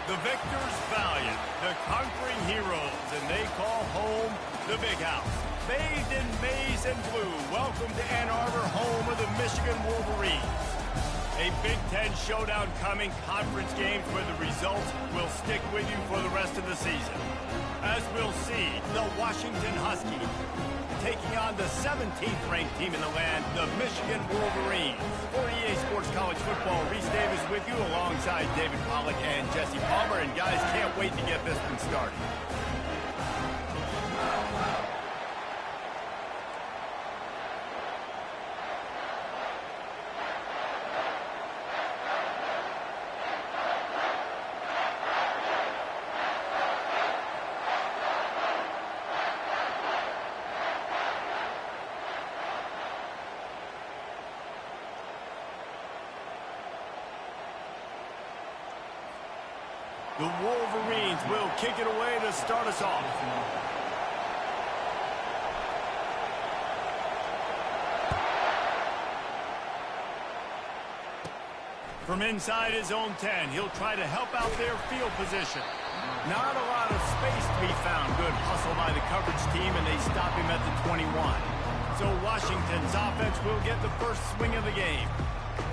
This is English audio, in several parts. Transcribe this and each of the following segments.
The victors valiant, the conquering heroes, and they call home the Big House. Bathed in maize and blue, welcome to Ann Arbor, home of the Michigan Wolverines. A Big Ten showdown coming, conference games where the results will stick with you for the rest of the season. As we'll see, the Washington Huskies taking on the 17th ranked team in the land, the Michigan Wolverines. For EA Sports College Football, Reese Davis with you alongside David Pollack and Jesse Palmer. And guys, can't wait to get this one started. The Wolverines will kick it away to start us off. From inside his own 10, he'll try to help out their field position. Not a lot of space to be found. Good hustle by the coverage team, and they stop him at the 21. So Washington's offense will get the first swing of the game.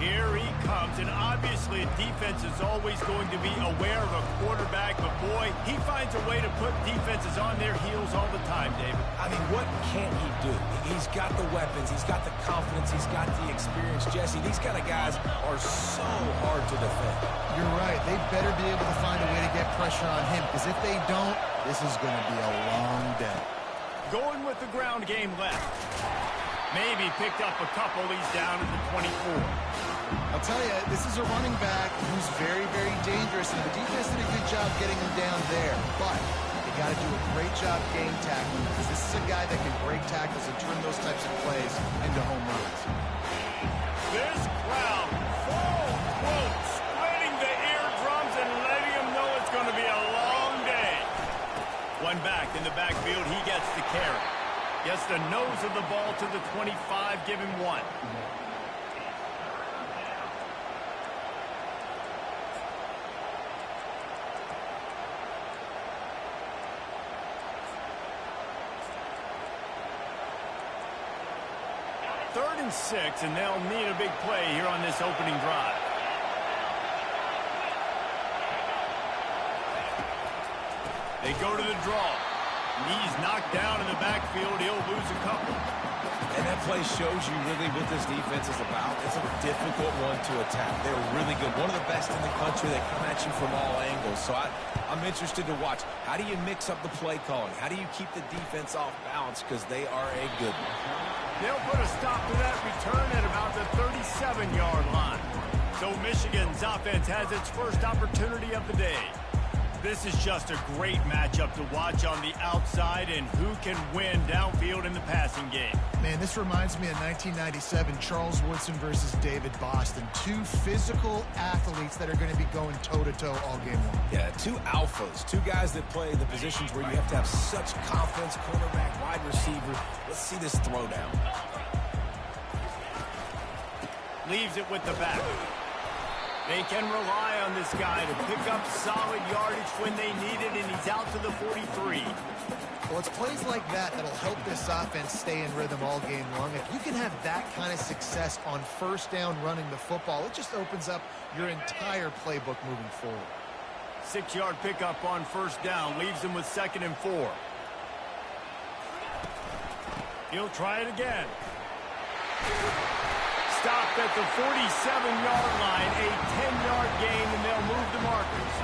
Here he comes, and obviously defense is always going to be aware of a quarterback, but boy, he finds a way to put defenses on their heels all the time, David. I mean, what can't he do? He's got the weapons, he's got the confidence, he's got the experience. Jesse, these kind of guys are so hard to defend. You're right. They better be able to find a way to get pressure on him, because if they don't, this is going to be a long day. Going with the ground game left. Maybe picked up a couple. He's down at the 24. I'll tell you, this is a running back who's very, very dangerous, and the defense did a good job getting him down there. But they got to do a great job game tackling, because this is a guy that can break tackles and turn those types of plays into home runs. This crowd, full quote, splitting the eardrums and letting them know it's going to be a long day. One back in the backfield, he gets the carry. Gets the nose of the ball to the 25, give him one. Third and 6, and they'll need a big play here on this opening drive. They go to the draw. He's knocked down in the backfield. He'll lose a couple. And that play shows you really what this defense is about. It's a difficult one to attack. They're really good. One of the best in the country. They come at you from all angles. So I'm interested to watch. How do you mix up the play calling? How do you keep the defense off balance? Because they are a good one. They'll put a stop to that return at about the 37-yard line. So Michigan's offense has its first opportunity of the day. This is just a great matchup to watch on the outside, and who can win downfield in the passing game. Man, this reminds me of 1997, Charles Woodson versus David Boston. Two physical athletes that are going to be going toe-to-toe all game long. Yeah, two alphas, two guys that play the positions where you have to have such confidence, quarterback, wide receiver. Let's see this throwdown. Leaves it with the back. They can rely on this guy to pick up solid yardage when they need it, and he's out to the 43. Well, it's plays like that that'll help this offense stay in rhythm all game long. If you can have that kind of success on first down running the football, it just opens up your entire playbook moving forward. 6-yard pickup on first down, leaves him with 2nd and 4. He'll try it again. Stopped at the 47-yard line, a 10-yard gain, and they'll move the markers.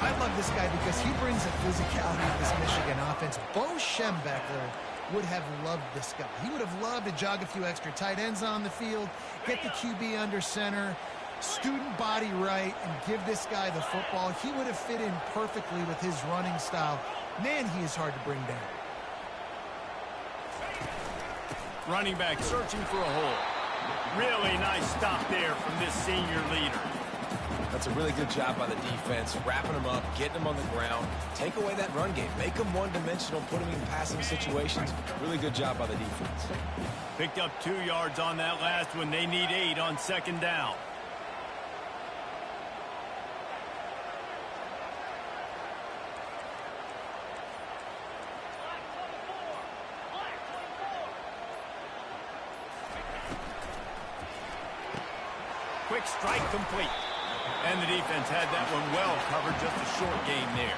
I love this guy because he brings a physicality to this Michigan offense. Bo Schembechler would have loved this guy. He would have loved to jog a few extra tight ends on the field, get the QB under center, student body right, and give this guy the football. He would have fit in perfectly with his running style. Man, he is hard to bring down. Running back searching for a hole. Really nice stop there from this senior leader. That's a really good job by the defense, wrapping them up, getting them on the ground. Take away that run game. Make them one-dimensional, put them in passing situations. Really good job by the defense. Picked up 2 yards on that last one. They need 8 on 2nd down. quick strike complete. And the defense had that one well covered, just a short gain there.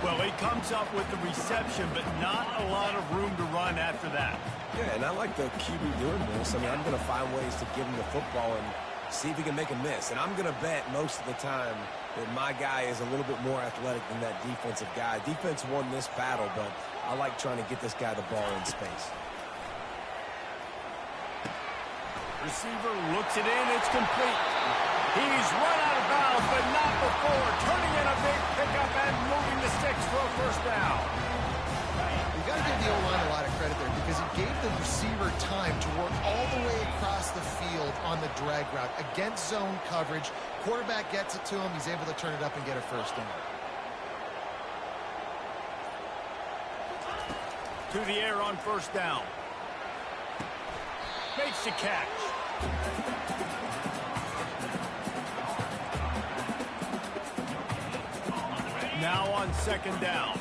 Well, he comes up with the reception, but not a lot of room to run after that. Yeah, and I like the QB doing this. I mean, I'm going to find ways to give him the football and see if he can make a miss. And I'm going to bet most of the time that my guy is a little bit more athletic than that defensive guy. Defense won this battle, but I like trying to get this guy the ball in space. Receiver looks it in. It's complete. He's run out of bounds, but not before turning in a big pickup and moving the sticks for a first down. You got to give the O-line a lot of credit there because he gave the receiver time to work all the way across the field on the drag route against zone coverage. Quarterback gets it to him. He's able to turn it up and get a first down. To the air on first down. Makes the catch. Now on second down.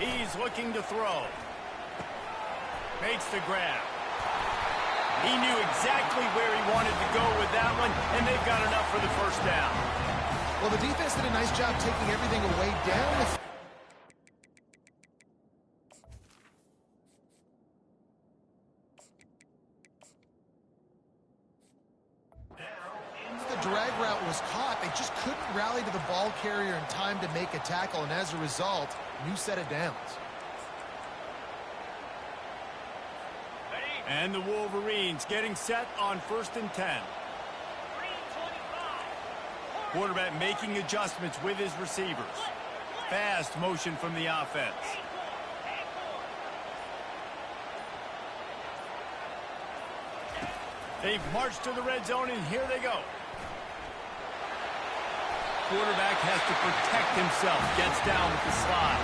He's looking to throw. Makes the grab. He knew exactly where he wanted to go with that one, and they've got enough for the first down. Well, the defense did a nice job taking everything away down the drag route was caught. They just couldn't rally to the ball carrier in time to make a tackle, and as a result, new set of downs. And the Wolverines getting set on 1st and 10. Quarterback making adjustments with his receivers. Fast motion from the offense. They've marched to the red zone, and here they go. Quarterback has to protect himself. Gets down with the slide.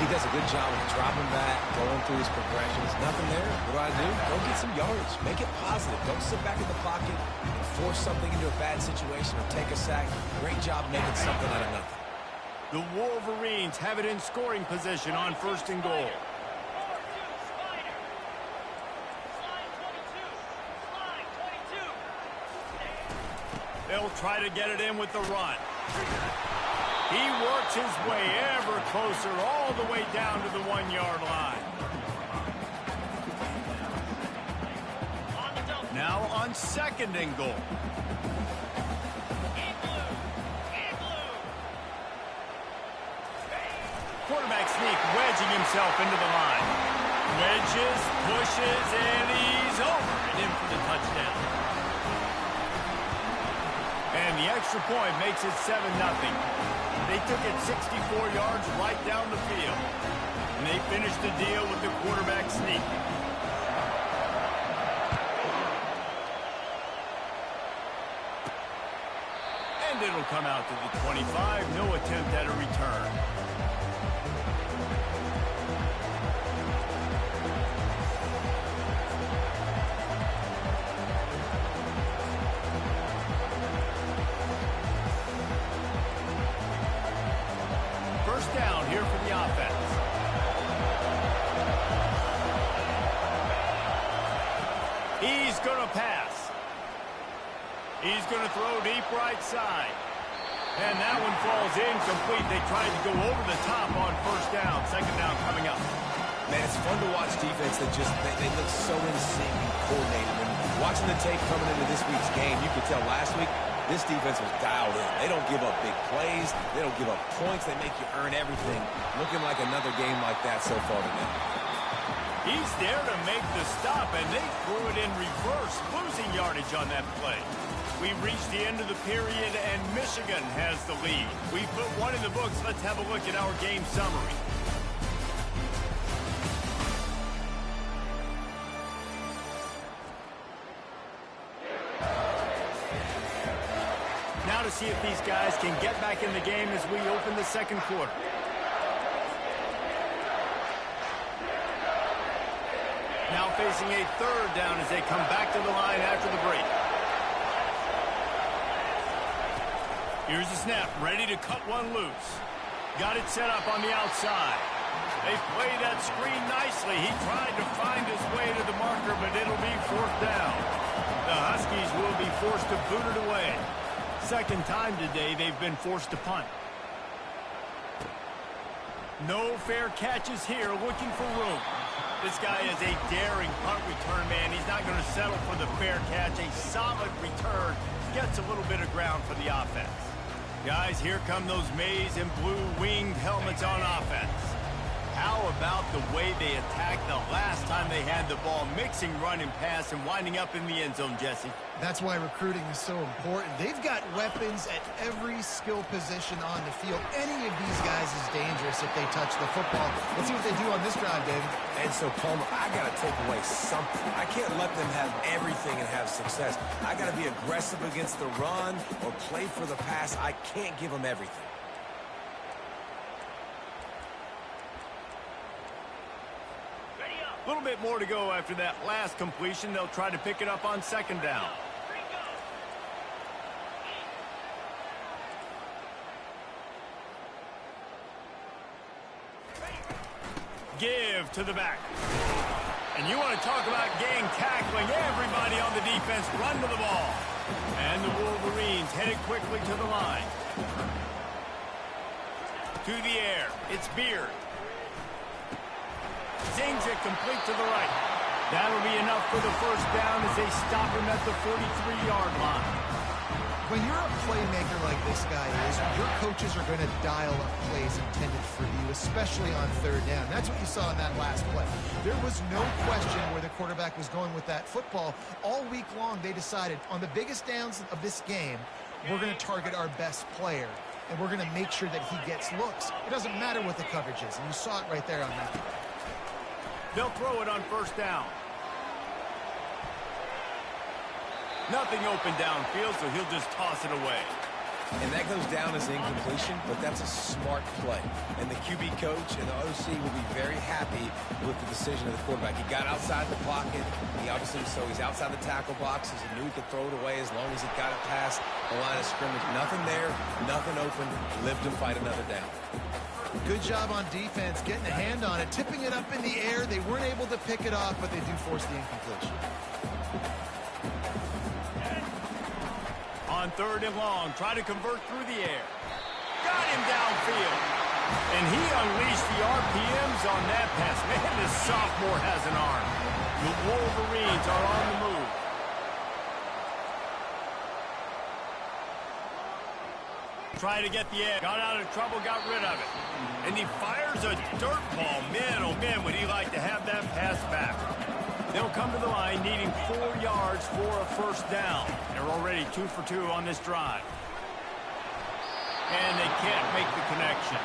He does a good job of dropping back, going through his progressions. Nothing there. What do? Go get some yards. Make it positive. Don't sit back in the pocket and force something into a bad situation or take a sack. Great job making something out of nothing. The Wolverines have it in scoring position on 1st and goal. They'll try to get it in with the run. He works his way ever closer all the way down to the 1-yard line. Now on 2nd and goal. Quarterback sneak, wedging himself into the line. Wedges, pushes, and he's over and in for the touchdown. And the extra point makes it 7-0. They took it 64 yards right down the field. And they finished the deal with the quarterback sneak. And it'll come out to the 25. No attempt at a return. First down here for the offense. He's going to pass. He's going to throw deep right side. And that one falls incomplete. They tried to go over the top on first down. Second down coming up. Man, it's fun to watch defense that just, they look so in sync and coordinated. And watching the tape coming into this week's game, you could tell last week, this defense was dialed in. They don't give up big plays. They don't give up points. They make you earn everything. Looking like another game like that so far tonight. He's there to make the stop, and they threw it in reverse, losing yardage on that play. We've reached the end of the period, and Michigan has the lead. We put one in the books. Let's have a look at our game summary. Now to see if these guys can get back in the game as we open the second quarter. Now facing a third down as they come back to the line after the break. Here's the snap, ready to cut one loose. Got it set up on the outside. They play that screen nicely. He tried to find his way to the marker, but it'll be fourth down. The Huskies will be forced to boot it away. Second time today they've been forced to punt. No fair catches here, looking for room. This guy is a daring punt return man. He's not going to settle for the fair catch. A solid return gets a little bit of ground for the offense. Guys, here come those maize and blue winged helmets on offense. How about the way they attacked the last time they had the ball, mixing run and pass and winding up in the end zone, Jesse? That's why recruiting is so important. They've got weapons at every skill position on the field. Any of these guys is dangerous if they touch the football. Let's see what they do on this drive, David. And so, Palmer, I got to take away something. I can't let them have everything and have success. I got to be aggressive against the run or play for the pass. I can't give them everything. A little bit more to go after that last completion. They'll try to pick it up on second down. Give to the back. And you want to talk about gang tackling. Everybody on the defense run to the ball. And the Wolverines headed quickly to the line. To the air. It's Beard. Zings it complete to the right. That'll be enough for the first down as they stop him at the 43-yard line. When you're a playmaker like this guy is, your coaches are going to dial up plays intended for you, especially on third down. That's what you saw in that last play. There was no question where the quarterback was going with that football. All week long, they decided on the biggest downs of this game, we're going to target our best player, and we're going to make sure that he gets looks. It doesn't matter what the coverage is, and you saw it right there on that play. They'll throw it on first down. Nothing open downfield, so he'll just toss it away. And that goes down as incompletion, but that's a smart play. And the QB coach and the OC will be very happy with the decision of the quarterback. He got outside the pocket. He obviously, so he's outside the tackle boxes. He knew he could throw it away as long as he got it past the line of scrimmage. Nothing there, nothing open. Lived to fight another down. Good job on defense, getting a hand on it, tipping it up in the air. They weren't able to pick it off, but they do force the incompletion. On third and long, try to convert through the air. Got him downfield. And he unleashed the RPMs on that pass. Man, this sophomore has an arm. The Wolverines are on the move. Try to get the edge. Got out of trouble, got rid of it. And he fires a dirt ball. Man, oh man, would he like to have that pass back. They'll come to the line needing 4 yards for a first down. They're already 2 for 2 on this drive. And they can't make the connection.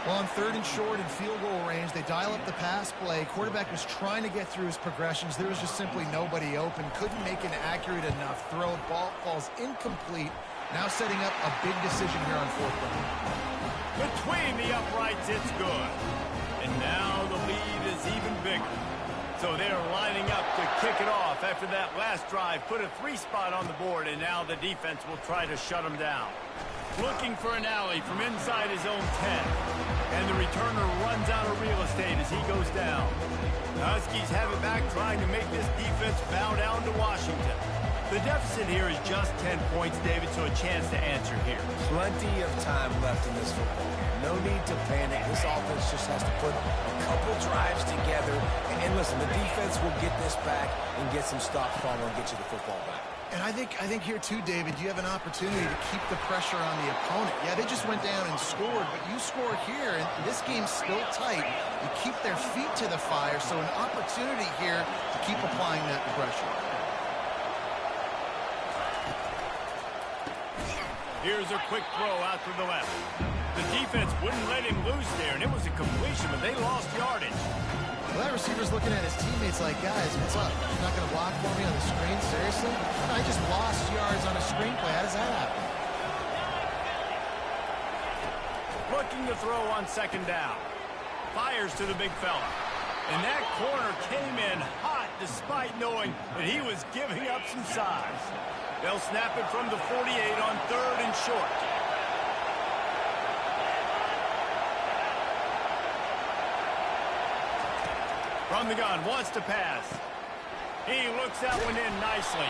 Well, on third and short and field goal range, they dial up the pass play. Quarterback was trying to get through his progressions. There was just simply nobody open. Couldn't make an accurate enough throw. Ball falls incomplete. Now setting up a big decision here on fourth down. Between the uprights, it's good. And now the lead is even bigger. So they're lining up to kick it off after that last drive. Put a 3 spot on the board, and now the defense will try to shut them down. Looking for an alley from inside his own 10. And the returner runs out of real estate as he goes down. The Huskies have it back, trying to make this defense bow down to Washington. The deficit here is just 10 points, David, so a chance to answer here. Plenty of time left in this football game. No need to panic. This offense just has to put a couple drives together. And listen, the defense will get this back and get some stops from and get you the football back. And I think here too, David, you have an opportunity to keep the pressure on the opponent. Yeah, they just went down and scored, but you score here, and this game's still tight. You keep their feet to the fire, so an opportunity here to keep applying that pressure. Here's a quick throw out to the left. The defense wouldn't let him loose there, and it was a completion, but they lost yardage. Well, that receiver's looking at his teammates like, guys, what's up? You're not going to block for me on the screen? Seriously? I just lost yards on a screenplay. How does that happen? Looking to throw on second down. Fires to the big fella. And that corner came in hot despite knowing that he was giving up some size. They'll snap it from the 48 on third and short. From the gun, wants to pass. He looks that one in nicely.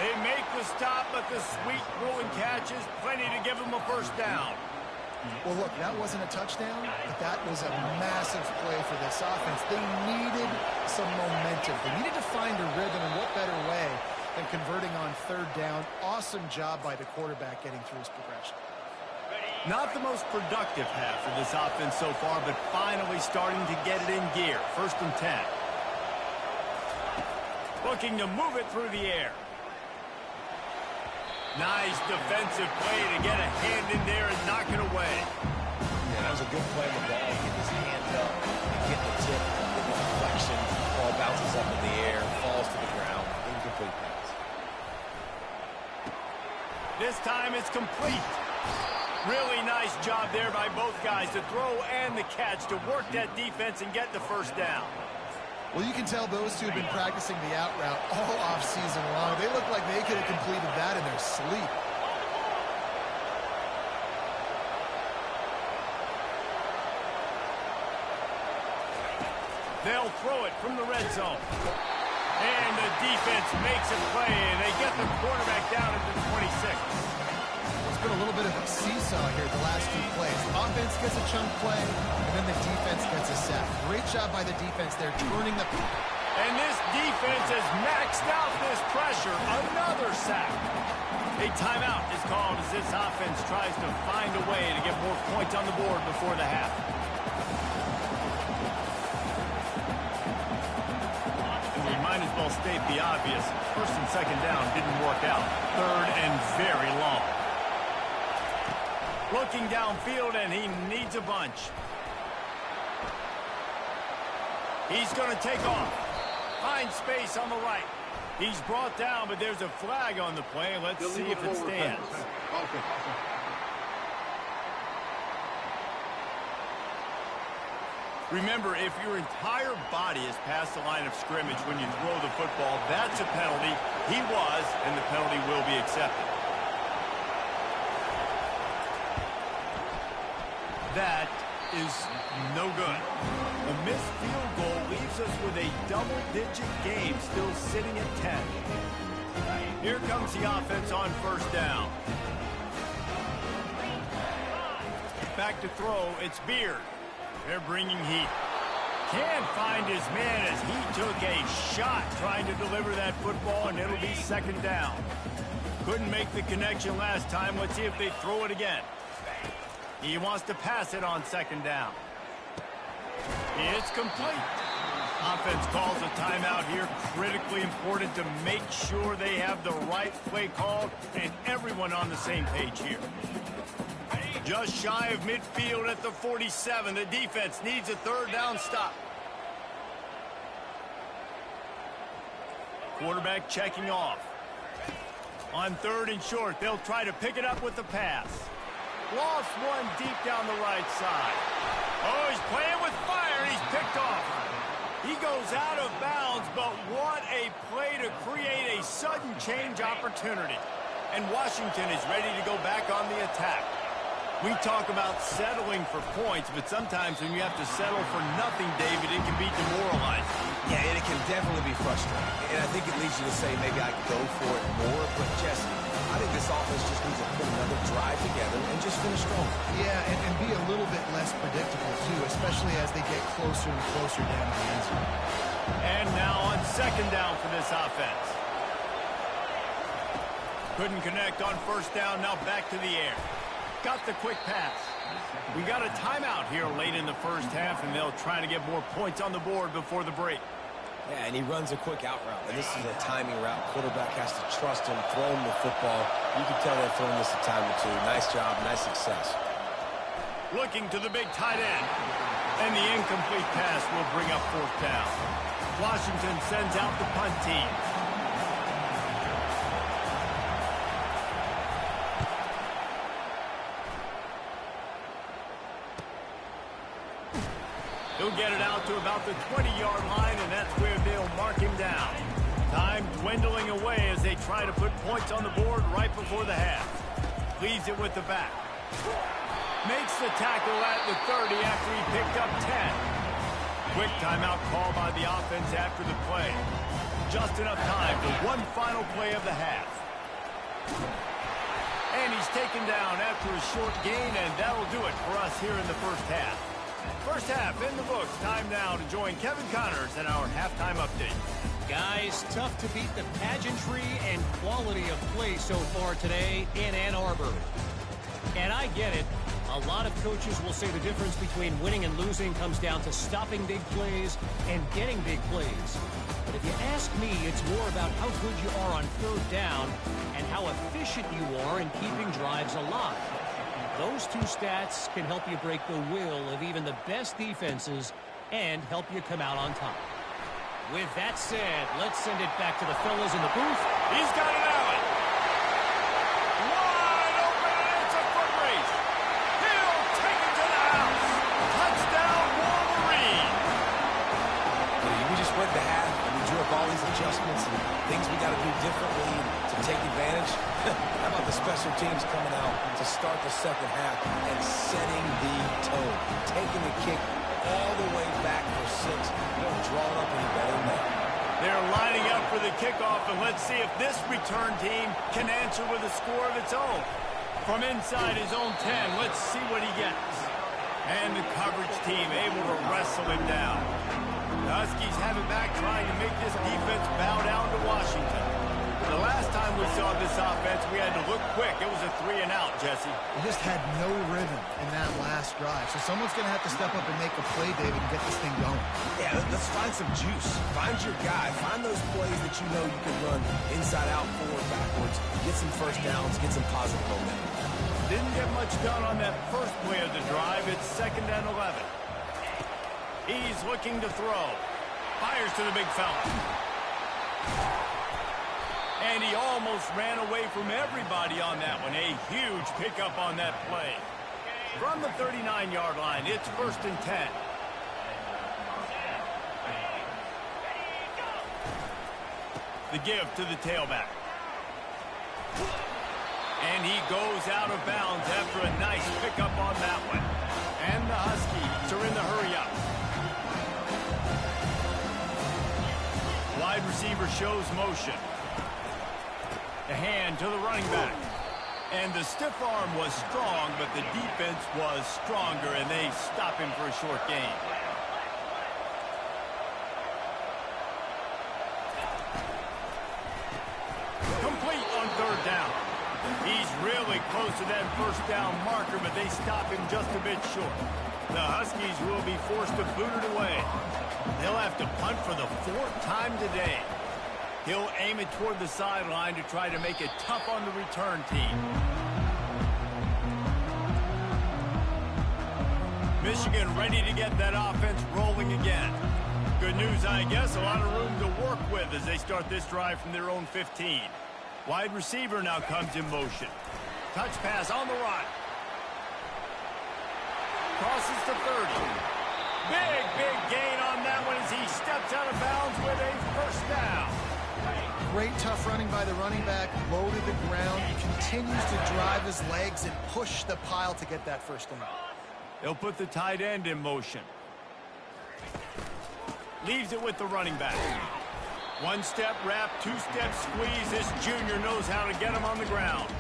They make the stop, but the sweet throw and catch is plenty to give them a first down. Well, look, that wasn't a touchdown, but that was a massive play for this offense. They needed some momentum. They needed to find a rhythm, and what better way than converting on third down. Awesome job by the quarterback getting through his progression. Not the most productive half for this offense so far, but finally starting to get it in gear. 1st and 10. Looking to move it through the air. Nice defensive play to get a hand in there and knock it away. Yeah, that was a good play with the ball. Get his hand up, get the tip, get the deflection. Ball bounces up in the air, falls to the ground. Incomplete pass. This time it's complete. Really nice job there by both guys, the throw and the catch, to work that defense and get the first down. Well, you can tell those two have been practicing the out route all off-season long. They look like they could have completed that in their sleep. They'll throw it from the red zone. And the defense makes a play, and they get the quarterback down at the 26. It's been a little bit of a seesaw here the last few plays. Offense gets a chunk play, and then the defense gets a sack. Great job by the defense there, turning the... And this defense has maxed out this pressure. Another sack. A timeout is called as this offense tries to find a way to get more points on the board before the half. And we might as well state the obvious. 1st and 2nd down didn't work out. 3rd and very long. Looking downfield, and he needs a bunch. He's going to take off. Finds space on the right. He's brought down, but there's a flag on the play. Let's see if it stands. Okay. Remember, if your entire body is past the line of scrimmage when you throw the football, that's a penalty. He was, and the penalty will be accepted. That is no good. A missed field goal leaves us with a double-digit game still sitting at 10. Here comes the offense on 1st down. Back to throw, it's Beard. They're bringing heat. Can't find his man as he took a shot trying to deliver that football, and it'll be 2nd down. Couldn't make the connection last time. Let's see if they throw it again. He wants to pass it on 2nd down. It's complete. Offense calls a timeout here. Critically important to make sure they have the right play called and everyone on the same page here. Just shy of midfield at the 47. The defense needs a 3rd down stop. Quarterback checking off. On 3rd and short, they'll try to pick it up with the pass. Lost one deep down the right side. Oh, he's playing with fire, and he's picked off. He goes out of bounds, but what a play to create a sudden change opportunity. And Washington is ready to go back on the attack. We talk about settling for points, but sometimes when you have to settle for nothing, David, it can be demoralizing. Yeah, and it can definitely be frustrating. And I think it leads you to say maybe I could go for it more. But, Jesse, I think this offense just needs to put another drive together and just finish strong. Yeah, and be a little bit less predictable, too, especially as they get closer and closer down to the end zone. And now on 2nd down for this offense. Couldn't connect on 1st down, now back to the air. Got the quick pass. We got a timeout here late in the 1st half, and they'll try to get more points on the board before the break. Yeah, and he runs a quick out route. And this is a timing route. Quarterback has to trust him, throw him the football. You can tell they're throwing this a time or two. Nice job, nice success. Looking to the big tight end. And the incomplete pass will bring up 4th down. Washington sends out the punt team. He'll get it out to about the 20-yard line, and that's where they'll mark him down. Time dwindling away as they try to put points on the board right before the half. Leaves it with the back. Makes the tackle at the 30 after he picked up 10. Quick timeout call by the offense after the play. Just enough time for one final play of the half. And he's taken down after a short gain, and that'll do it for us here in the first half. First half in the books. Time now to join Kevin Connors in our halftime update. Guys, tough to beat the pageantry and quality of play so far today in Ann Arbor. And I get it. A lot of coaches will say the difference between winning and losing comes down to stopping big plays and getting big plays. But if you ask me, it's more about how good you are on third down and how efficient you are in keeping drives alive. Those two stats can help you break the will of even the best defenses and help you come out on top. With that said, let's send it back to the fellas in the booth. He's got it out. Wide open, and it's a foot race. He'll take it to the house. Touchdown, Wolverine. We just went to half, and we drew up all these adjustments and things we got to do differently to take advantage. How about the special teams coming out to start the second half and setting the tone, taking the kick all the way back for 6. You don't draw it up any better than that. They're lining up for the kickoff, and let's see if this return team can answer with a score of its own. From inside his own 10, let's see what he gets. And the coverage team able to wrestle him down. The Huskies have it back, trying to make this defense bow down to Washington. The last time we saw this offense, we had to look quick. It was a 3-and-out, Jesse. They just had no rhythm in that last drive. So someone's going to have to step up and make a play, David, and get this thing going. Yeah, let's find some juice. Find your guy. Find those plays that you know you can run inside out, forward, backwards. Get some first downs. Get some positive momentum. Didn't get much done on that first play of the drive. It's 2nd and 11. He's looking to throw. Fires to the big fella. And he almost ran away from everybody on that one. A huge pickup on that play. From the 39-yard line, it's 1st and 10. The give to the tailback. And he goes out of bounds after a nice pickup on that one. And the Huskies are in the hurry-up. Wide receiver shows motion. The hand to the running back. And the stiff arm was strong, but the defense was stronger, and they stop him for a short gain. Complete on 3rd down. He's really close to that first down marker, but they stop him just a bit short. The Huskies will be forced to boot it away. They'll have to punt for the 4th time today. He'll aim it toward the sideline to try to make it tough on the return team. Michigan ready to get that offense rolling again. Good news, I guess, a lot of room to work with as they start this drive from their own 15. Wide receiver now comes in motion. Touch pass on the run. Crosses to 30. Big gain on that one as he steps out of bounds with a first down. Great tough running by the running back, low to the ground, continues to drive his legs and push the pile to get that first down. They'll put the tight end in motion. Leaves it with the running back. 1-step wrap, 2-step squeeze. This junior knows how to get him on the ground.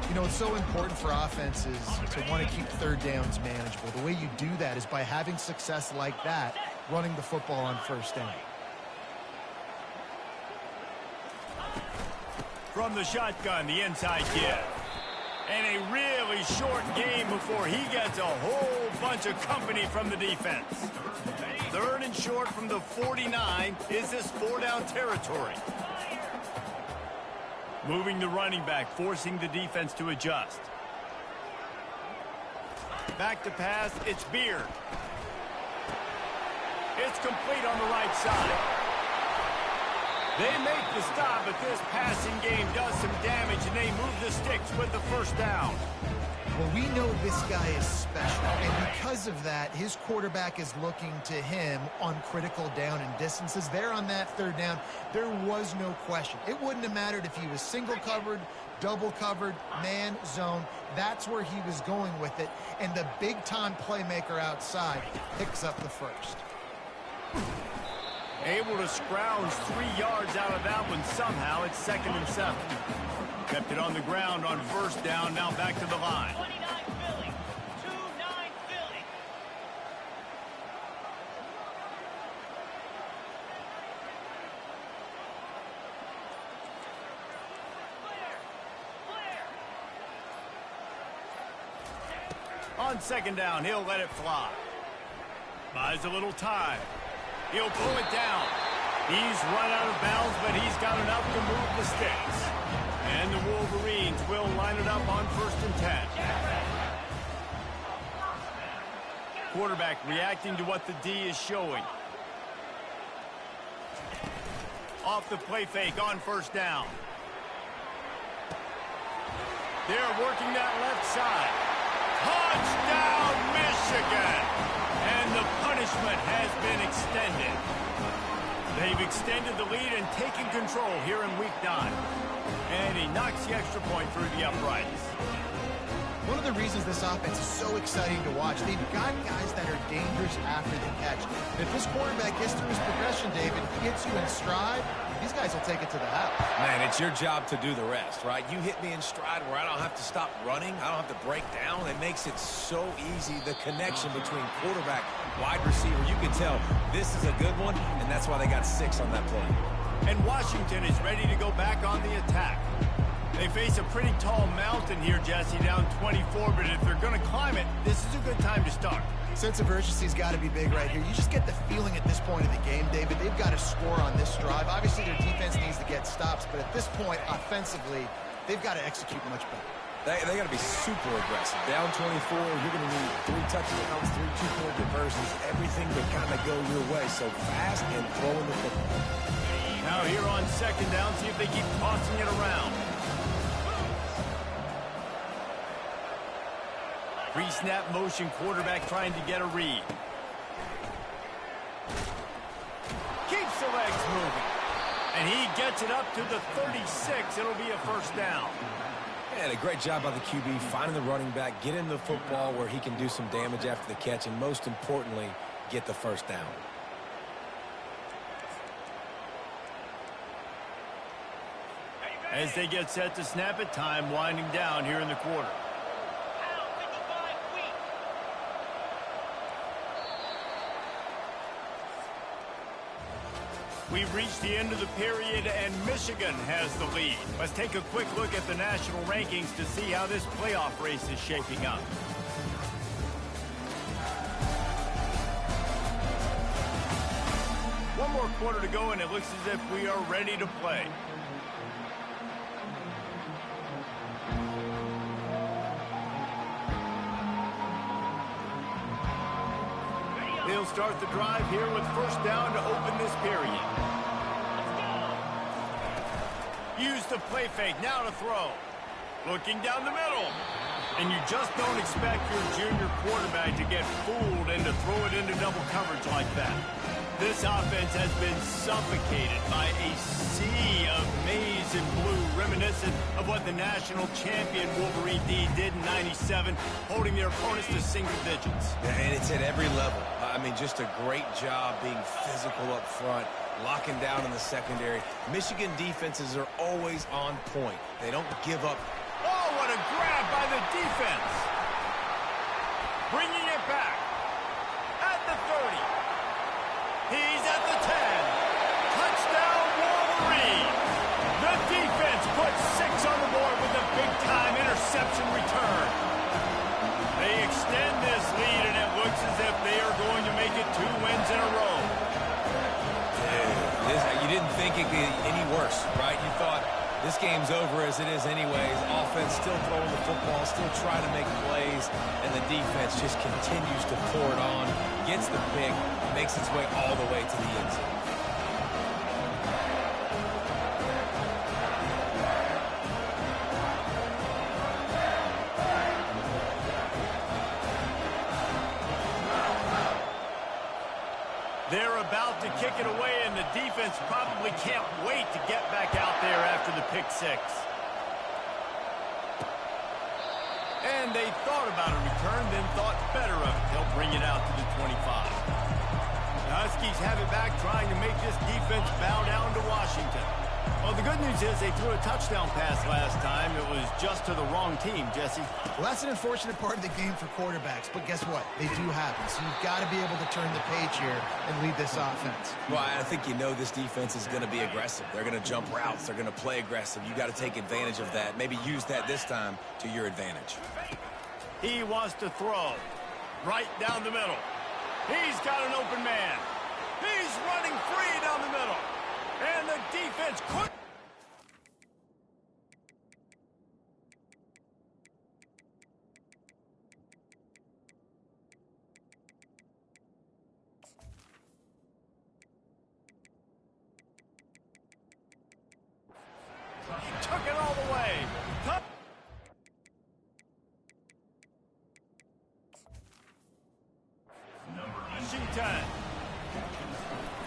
You know, it's so important for offenses to want to keep 3rd downs manageable. The way you do that is by having success like that, running the football on 1st down. From the shotgun, the inside give. And a really short game before he gets a whole bunch of company from the defense. 3rd and short from the 49. Is this 4-down territory? Moving the running back, forcing the defense to adjust. Back to pass, it's Beard. It's complete on the right side. They make the stop, but this passing game does some damage, and they move the sticks with the first down. Well, we know this guy is special, and because of that, his quarterback is looking to him on critical down and distances. There on that 3rd down, there was no question. It wouldn't have mattered if he was single covered, double covered, man, zone. That's where he was going with it, and the big-time playmaker outside picks up the first. Able to scrounge 3 yards out of that one somehow. It's 2nd and 7. Kept it on the ground on 1st down. Now back to the line. 29 Philly. 2-9 Philly. On 2nd down, he'll let it fly. Buys a little time. He'll pull it down. He's run out of bounds, but he's got enough to move the sticks. And the Wolverines will line it up on 1st and 10. Quarterback reacting to what the D is showing. Off the play fake on 1st down. They're working that left side. Touchdown, Michigan! And the punishment has been extended. They've extended the lead and taken control here in Week 9. And he knocks the extra point through the uprights. One of the reasons this offense is so exciting to watch, they've got guys that are dangerous after the catch. If this quarterback gets through his progression, David, gets you in stride, these guys will take it to the house. Man, it's your job to do the rest, right? You hit me in stride where I don't have to stop running. I don't have to break down. It makes it so easy, the connection between quarterback, wide receiver. You can tell this is a good one, and that's why they got 6 on that play. And Washington is ready to go back on the attack. They face a pretty tall mountain here, Jesse, down 24, but if they're going to climb it, this is a good time to start. Sense of urgency's got to be big right here. You just get the feeling at this point of the game, David, they've got to score on this drive. Obviously, their defense needs to get stops, but at this point, offensively, they've got to execute much better. They got to be super aggressive. Down 24, you're going to need 3 touchdowns, 3 two-point conversions, everything to kind of go your way. So fast and throwing the football. Now here on 2nd down, see if they keep tossing it around. Pre-snap motion, quarterback trying to get a read. Keeps the legs moving. And he gets it up to the 36. It'll be a 1st down. And a great job by the QB finding the running back, getting the football where he can do some damage after the catch, and most importantly, get the 1st down. As they get set to snap it, time winding down here in the quarter. We've reached the end of the period, and Michigan has the lead. Let's take a quick look at the national rankings to see how this playoff race is shaping up. One more quarter to go, and it looks as if we are ready to play. They'll start the drive here with 1st down to open this period. Use the play fake, now to throw. Looking down the middle. And you just don't expect your junior quarterback to get fooled and to throw it into double coverage like that. This offense has been suffocated by a sea of maize and blue, reminiscent of what the national champion Wolverine D did in '97, holding their opponents to single digits. And it's at every level. I mean, just a great job being physical up front, locking down in the secondary. Michigan defenses are always on point. They don't give up. Oh, what a grab by the defense. Bringing it back at the 30. He's at the 10. Touchdown, Wolverine. The defense puts 6 on the board with a big-time interception return. They extend this lead, and it looks as if they are going to make it 2 wins in a row. You didn't think it could get any worse, right? You thought this game's over as it is anyways. Offense still throwing the football, still trying to make plays, and the defense just continues to pour it on, gets the pick, makes its way all the way to the end zone. They're about to kick it away, and the defense probably can't wait to get back out there after the pick 6. And they thought about a return, then thought better of it. They'll bring it out to the 25. Huskies have it back, trying to make this defense bow down to Washington. Well, the good news is they threw a touchdown pass last time. It was just to the wrong team, Jesse. Well, that's an unfortunate part of the game for quarterbacks, but guess what? They do happen, so you've got to be able to turn the page here and lead this offense. Well, I think you know this defense is going to be aggressive. They're going to jump routes. They're going to play aggressive. You got to take advantage of that. Maybe use that this time to your advantage. He wants to throw right down the middle. He's got an open man. He's running free down the middle. And the defense could... Took it all the way. Washington.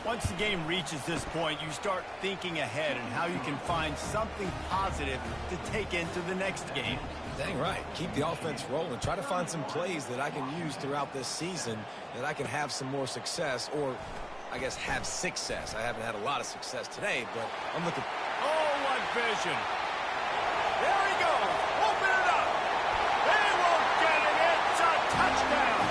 Once the game reaches this point, you start thinking ahead and how you can find something positive to take into the next game. Dang right. Keep the offense rolling. Try to find some plays that I can use throughout this season that I can have some more success, or I guess have success. I haven't had a lot of success today, but I'm looking... Oh, what vision. There he goes. Open it up. They won't get it. It's a touchdown.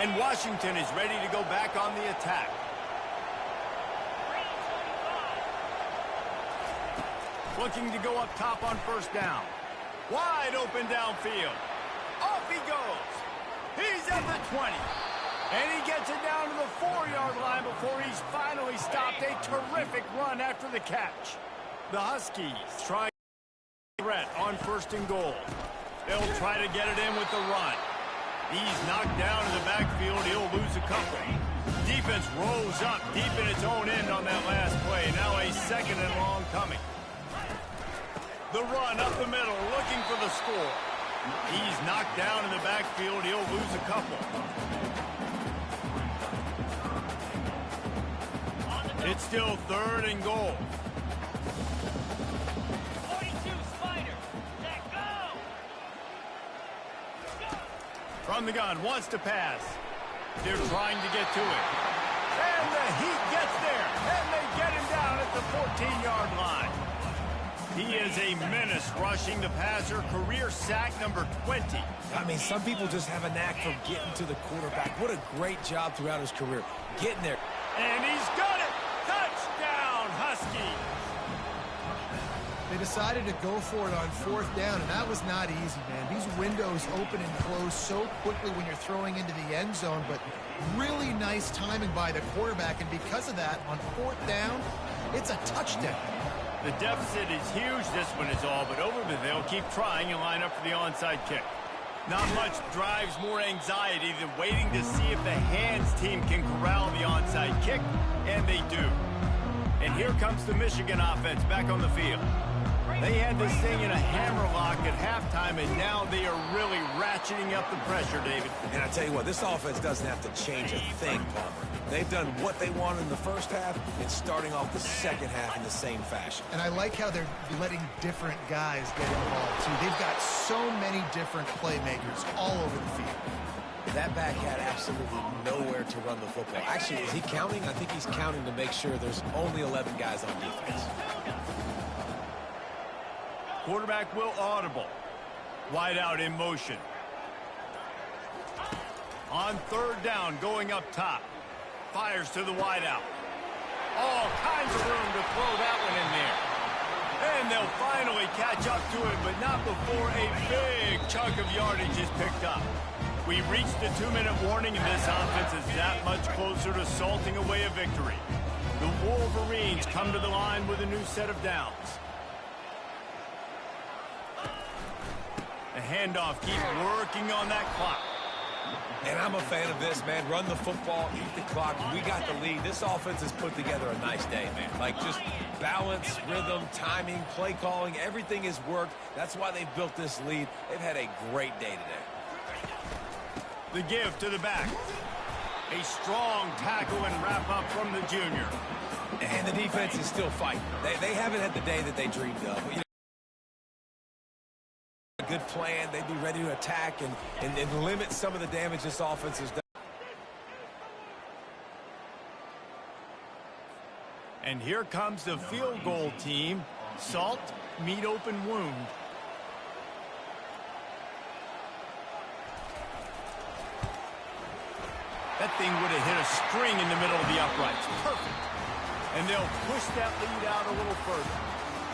And Washington is ready to go back on the attack. Looking to go up top on first down. Wide open downfield. Off he goes. He's at the 20. And he gets it down to the 4-yard line before he's finally stopped. A terrific run after the catch. The Huskies trying to threat on first and goal. They'll try to get it in with the run. He's knocked down in the backfield. He'll lose a couple. Defense rolls up deep in its own end on that last play. Now a second and long coming. The run up the middle, looking for the score. He's knocked down in the backfield. He'll lose a couple. It's still third and goal. From the gun, wants to pass. They're trying to get to it. And the Heat gets there. And they get him down at the 14-yard line. He is a menace rushing the passer. Career sack number 20. I mean, some people just have a knack for getting to the quarterback. What a great job throughout his career. Getting there. And he's got it. Touchdown, Huskies. They decided to go for it on fourth down, and that was not easy, man. These windows open and close so quickly when you're throwing into the end zone, but really nice timing by the quarterback, and because of that, on fourth down, it's a touchdown. The deficit is huge, this one is all, but over the they'll keep trying and line up for the onside kick. Not much drives more anxiety than waiting to see if the hands team can corral the onside kick, and they do. And here comes the Michigan offense back on the field. They had this thing in a hammerlock at halftime, and now they are really ratcheting up the pressure, David. And I tell you what, this offense doesn't have to change a thing, Palmer. They've done what they wanted in the first half and starting off the second half in the same fashion. And I like how they're letting different guys get involved, too. They've got so many different playmakers all over the field. That back had absolutely nowhere to run the football. Actually, is he counting? I think he's counting to make sure there's only 11 guys on defense. Quarterback will audible. Wide out in motion. On third down, going up top. Fires to the wide out. All kinds of room to throw that one in there. And they'll finally catch up to it, but not before a big chunk of yardage is picked up. We reached the 2-minute warning, and this offense is that much closer to salting away a victory. The Wolverines come to the line with a new set of downs. The handoff keeps working on that clock. And I'm I'm a fan of this, man. Run the football, eat the clock. We got the lead. This offense has put together a nice day, man. Like, just balance, rhythm, timing, play calling, everything has worked. That's why they've built this lead. They've had a great day today. The give to the back. A strong tackle and wrap up from the junior. And the defense is still fighting. They haven't had the day that they dreamed of. You know, a good plan. They'd be ready to attack and limit some of the damage this offense has done. And here comes the field goal team. Salt, meet open wound. That thing would have hit a string in the middle of the uprights. Perfect. And they'll push that lead out a little further.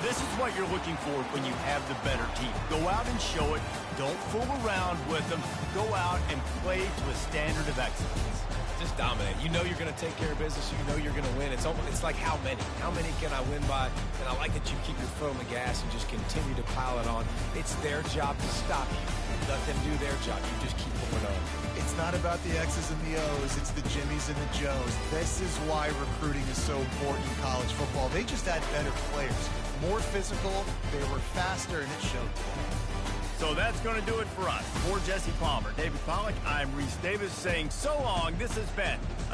This is what you're looking for when you have the better team. Go out and show it. Don't fool around with them. Go out and play to a standard of excellence. Just dominate. You know you're going to take care of business. You know you're going to win. It's like how many? How many can I win by? And I like that you keep your foot on the gas and just continue to pile it on. It's their job to stop you. Let them do their job. You just keep moving on. It's not about the X's and the O's. It's the Jimmies and the Joes. This is why recruiting is so important in college football. They just had better players. More physical. They were faster, and it showed. So that's going to do it for us. For Jesse Palmer, David Pollack, I'm Reese Davis saying so long. This has been